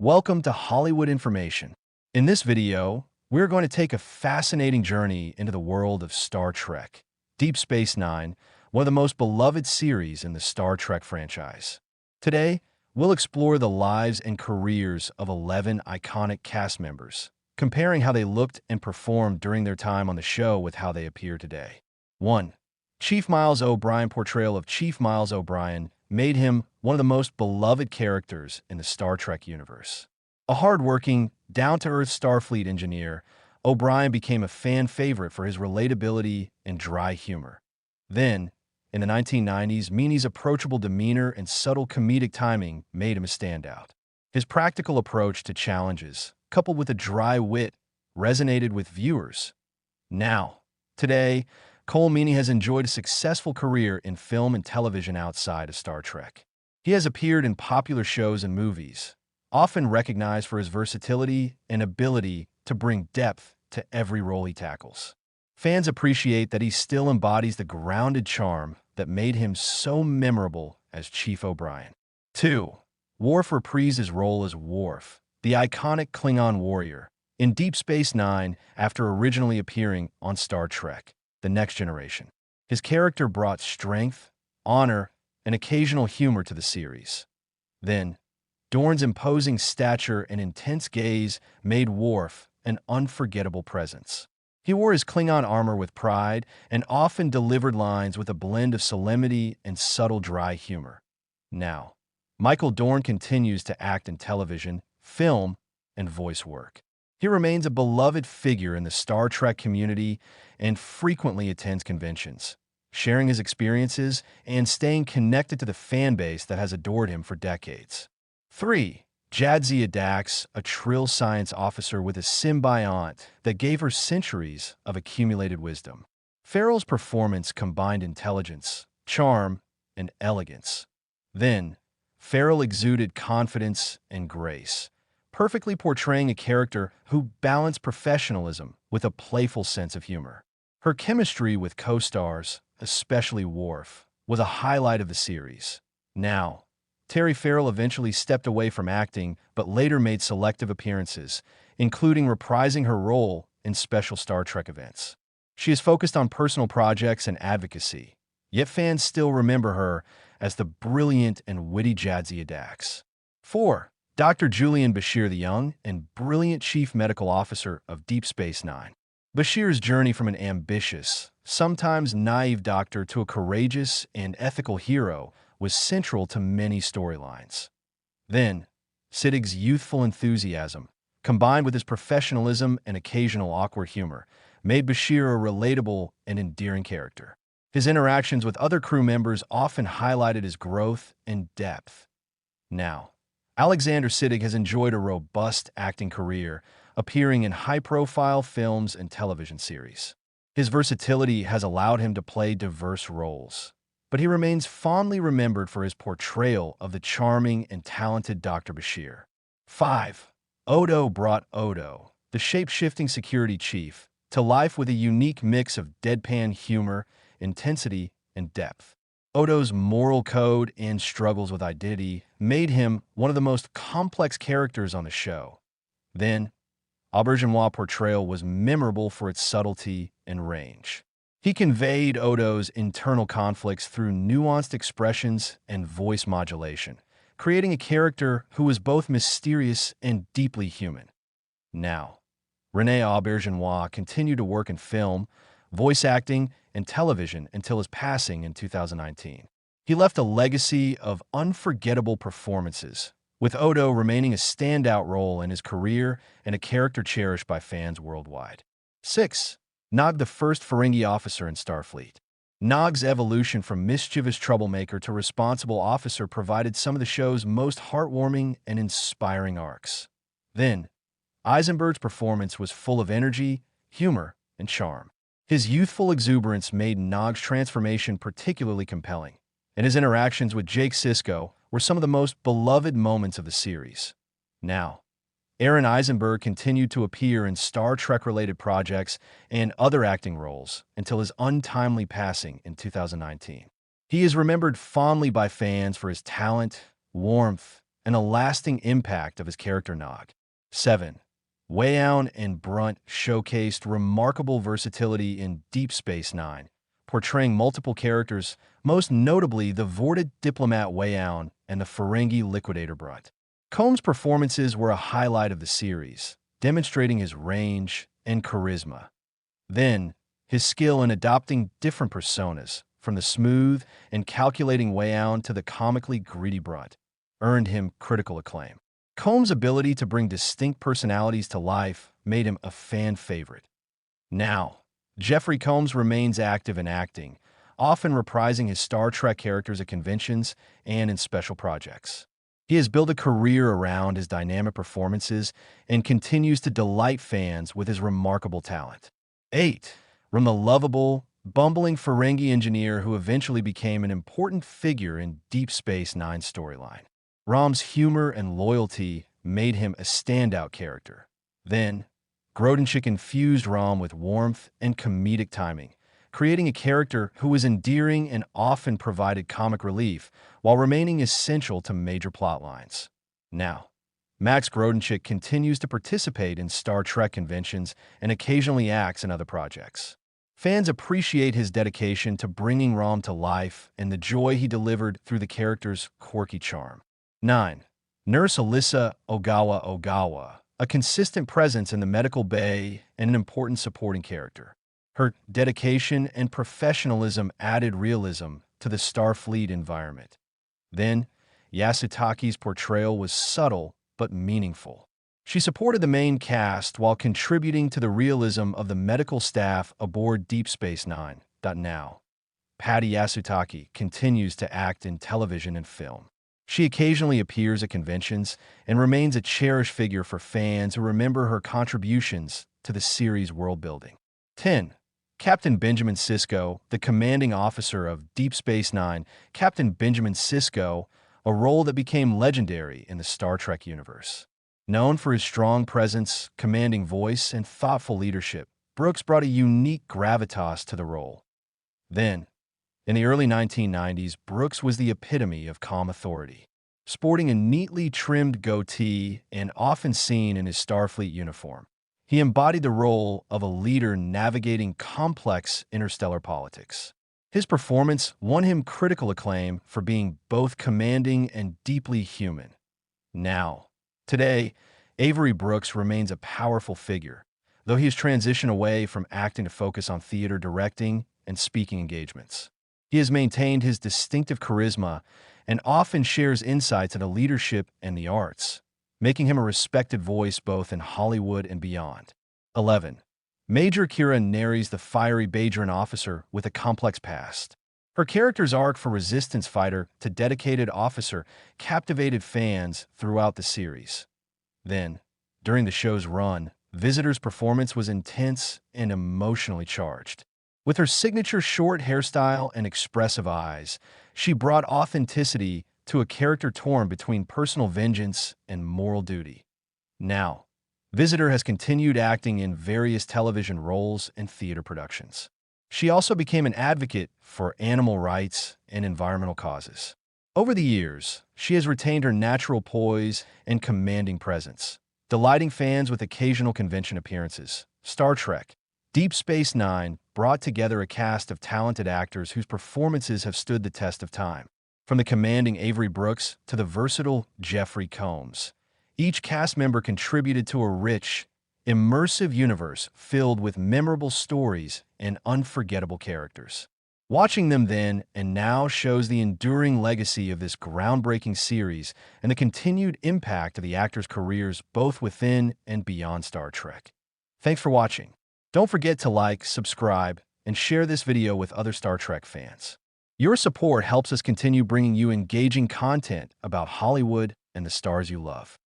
Welcome to Hollywood Information. In this video, we're going to take a fascinating journey into the world of Star Trek. Deep Space Nine, one of the most beloved series in the Star Trek franchise. Today, we'll explore the lives and careers of 11 iconic cast members, comparing how they looked and performed during their time on the show with how they appear today. 1. Chief Miles O'Brien portrayal of Chief Miles O'Brien made him one of the most beloved characters in the Star Trek universe. A hard-working, down-to-earth Starfleet engineer, O'Brien became a fan favorite for his relatability and dry humor. Then, in the 1990s, Meany's approachable demeanor and subtle comedic timing made him a standout. His practical approach to challenges, coupled with a dry wit, resonated with viewers. Now, today, Cole Meany has enjoyed a successful career in film and television outside of Star Trek. He has appeared in popular shows and movies, often recognized for his versatility and ability to bring depth to every role he tackles. Fans appreciate that he still embodies the grounded charm that made him so memorable as Chief O'Brien. 2. Worf reprised his role as Worf, the iconic Klingon warrior, in Deep Space Nine after originally appearing on Star Trek: The Next Generation. His character brought strength, honor, and occasional humor to the series. Then, Dorn's imposing stature and intense gaze made Worf an unforgettable presence. He wore his Klingon armor with pride and often delivered lines with a blend of solemnity and subtle dry humor. Now, Michael Dorn continues to act in television, film, and voice work. He remains a beloved figure in the Star Trek community and frequently attends conventions, sharing his experiences and staying connected to the fan base that has adored him for decades. 3. Jadzia Dax, a Trill science officer with a symbiont that gave her centuries of accumulated wisdom. Farrell's performance combined intelligence, charm, and elegance. Then, Farrell exuded confidence and grace, perfectly portraying a character who balanced professionalism with a playful sense of humor. Her chemistry with co-stars, especially Worf, was a highlight of the series. Now, Terry Farrell eventually stepped away from acting, but later made selective appearances, including reprising her role in special Star Trek events. She is focused on personal projects and advocacy, yet fans still remember her as the brilliant and witty Jadzia Dax. 4. Dr. Julian Bashir, the young and brilliant chief medical officer of Deep Space Nine. Bashir's journey from an ambitious, sometimes naive doctor to a courageous and ethical hero was central to many storylines. Then, Siddig's youthful enthusiasm, combined with his professionalism and occasional awkward humor, made Bashir a relatable and endearing character. His interactions with other crew members often highlighted his growth and depth. Now, Alexander Siddig has enjoyed a robust acting career, appearing in high-profile films and television series. His versatility has allowed him to play diverse roles, but he remains fondly remembered for his portrayal of the charming and talented Dr. Bashir. 5. Odo brought Odo, the shape-shifting security chief, to life with a unique mix of deadpan humor, intensity, and depth. Odo's moral code and struggles with identity made him one of the most complex characters on the show. Then, Auberginois' portrayal was memorable for its subtlety and range. He conveyed Odo's internal conflicts through nuanced expressions and voice modulation, creating a character who was both mysterious and deeply human. Now, René Auberginois continued to work in film, voice acting, and television until his passing in 2019. He left a legacy of unforgettable performances, with Odo remaining a standout role in his career and a character cherished by fans worldwide. 6. Nog, the first Ferengi officer in Starfleet. Nog's evolution from mischievous troublemaker to responsible officer provided some of the show's most heartwarming and inspiring arcs. Then, Eisenberg's performance was full of energy, humor, and charm. His youthful exuberance made Nog's transformation particularly compelling, and his interactions with Jake Sisko were some of the most beloved moments of the series. Now, Aaron Eisenberg continued to appear in Star Trek-related projects and other acting roles until his untimely passing in 2019. He is remembered fondly by fans for his talent, warmth, and a lasting impact of his character Nog. 7. Wei-Aun and Brunt showcased remarkable versatility in Deep Space Nine, portraying multiple characters, most notably the Vorted diplomat Wei-Aun and the Ferengi liquidator Brunt. Combs' performances were a highlight of the series, demonstrating his range and charisma. Then, his skill in adopting different personas, from the smooth and calculating Wei-Aun to the comically greedy Brunt, earned him critical acclaim. Combs' ability to bring distinct personalities to life made him a fan favorite. Now, Jeffrey Combs remains active in acting, often reprising his Star Trek characters at conventions and in special projects. He has built a career around his dynamic performances and continues to delight fans with his remarkable talent. 8. From the lovable, bumbling Ferengi engineer who eventually became an important figure in Deep Space Nine's storyline. Rom's humor and loyalty made him a standout character. Then, Grodenchik infused Rom with warmth and comedic timing, creating a character who was endearing and often provided comic relief while remaining essential to major plot lines. Now, Max Grodenchik continues to participate in Star Trek conventions and occasionally acts in other projects. Fans appreciate his dedication to bringing Rom to life and the joy he delivered through the character's quirky charm. 9. Nurse Alyssa Ogawa, a consistent presence in the medical bay and an important supporting character. Her dedication and professionalism added realism to the Starfleet environment. Then, Yasutaki's portrayal was subtle but meaningful. She supported the main cast while contributing to the realism of the medical staff aboard Deep Space Nine. Now, Patty Yasutaki continues to act in television and film. She occasionally appears at conventions and remains a cherished figure for fans who remember her contributions to the series' world-building. 10. Captain Benjamin Sisko, the commanding officer of Deep Space Nine. Captain Benjamin Sisko, a role that became legendary in the Star Trek universe. Known for his strong presence, commanding voice, and thoughtful leadership, Brooks brought a unique gravitas to the role. Then, in the early 1990s, Brooks was the epitome of calm authority. Sporting a neatly trimmed goatee and often seen in his Starfleet uniform, he embodied the role of a leader navigating complex interstellar politics. His performance won him critical acclaim for being both commanding and deeply human. Now, today, Avery Brooks remains a powerful figure, though he has transitioned away from acting to focus on theater directing and speaking engagements. He has maintained his distinctive charisma and often shares insights into leadership and the arts, making him a respected voice both in Hollywood and beyond. 11. Major Kira Nerys, the fiery Bajoran officer with a complex past. Her character's arc from resistance fighter to dedicated officer captivated fans throughout the series. Then, during the show's run, Visitor's performance was intense and emotionally charged. With her signature short hairstyle and expressive eyes, she brought authenticity to a character torn between personal vengeance and moral duty. Now, Visitor has continued acting in various television roles and theater productions. She also became an advocate for animal rights and environmental causes. Over the years, she has retained her natural poise and commanding presence, delighting fans with occasional convention appearances. Star Trek: Deep Space Nine brought together a cast of talented actors whose performances have stood the test of time. From the commanding Avery Brooks to the versatile Jeffrey Combs, each cast member contributed to a rich, immersive universe filled with memorable stories and unforgettable characters. Watching them then and now shows the enduring legacy of this groundbreaking series and the continued impact of the actors' careers both within and beyond Star Trek. Thanks for watching. Don't forget to like, subscribe, and share this video with other Star Trek fans. Your support helps us continue bringing you engaging content about Hollywood and the stars you love.